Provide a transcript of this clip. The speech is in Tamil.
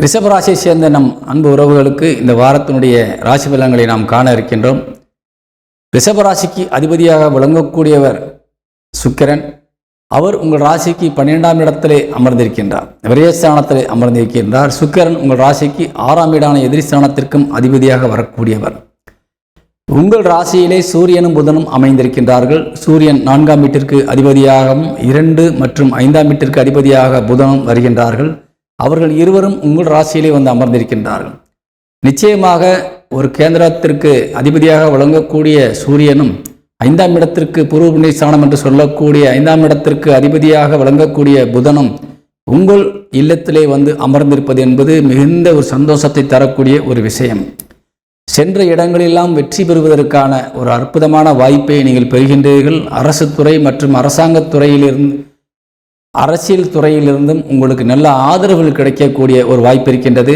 ரிஷபராசியை சேர்ந்த நம் அன்பு உறவுகளுக்கு இந்த வாரத்தினுடைய ராசி பலன்களை நாம் காண இருக்கின்றோம். ரிஷபராசிக்கு அதிபதியாக விளங்கக்கூடியவர் சுக்கிரன். அவர் உங்கள் ராசிக்கு 12ஆம் இடத்திலே அமர்ந்திருக்கின்றார், விரயஸ்தானத்திலே அமர்ந்திருக்கின்றார். சுக்கிரன் உங்கள் ராசிக்கு 6ஆம் வீடான எதிரிஸ்தானத்திற்கும் அதிபதியாக வரக்கூடியவர். உங்கள் ராசியிலே சூரியனும் புதனும் அமைந்திருக்கின்றார்கள். சூரியன் 4ஆம் வீட்டிற்கு அதிபதியாகவும் 2 மற்றும் 5ஆம் வீட்டிற்கு அதிபதியாக புதனும் வருகின்றார்கள். அவர்கள் இருவரும் உங்கள் ராசியிலே வந்து அமர்ந்திருக்கின்றார்கள். நிச்சயமாக ஒரு கேந்திரத்திற்கு அதிபதியாக விளங்கக்கூடிய சூரியனும் 5ஆம் இடத்திற்கு பூர்வ புண்ணிய ஸ்தானம் என்று சொல்லக்கூடிய 5ஆம் இடத்திற்கு அதிபதியாக விளங்கக்கூடிய புதனும் உங்கள் இல்லத்திலே வந்து அமர்ந்திருப்பது என்பது மிகுந்த ஒரு சந்தோஷத்தை தரக்கூடிய ஒரு விஷயம். சென்ற இடங்களெல்லாம் வெற்றி பெறுவதற்கான ஒரு அற்புதமான வாய்ப்பை நீங்கள் பெறுகின்றீர்கள். அரசு துறை மற்றும் அரசாங்கத் துறையிலிருந்து அரசியல் துறையிலிருந்தும் உங்களுக்கு நல்ல ஆதரவுகள் கிடைக்கக்கூடிய ஒரு வாய்ப்பு இருக்கின்றது.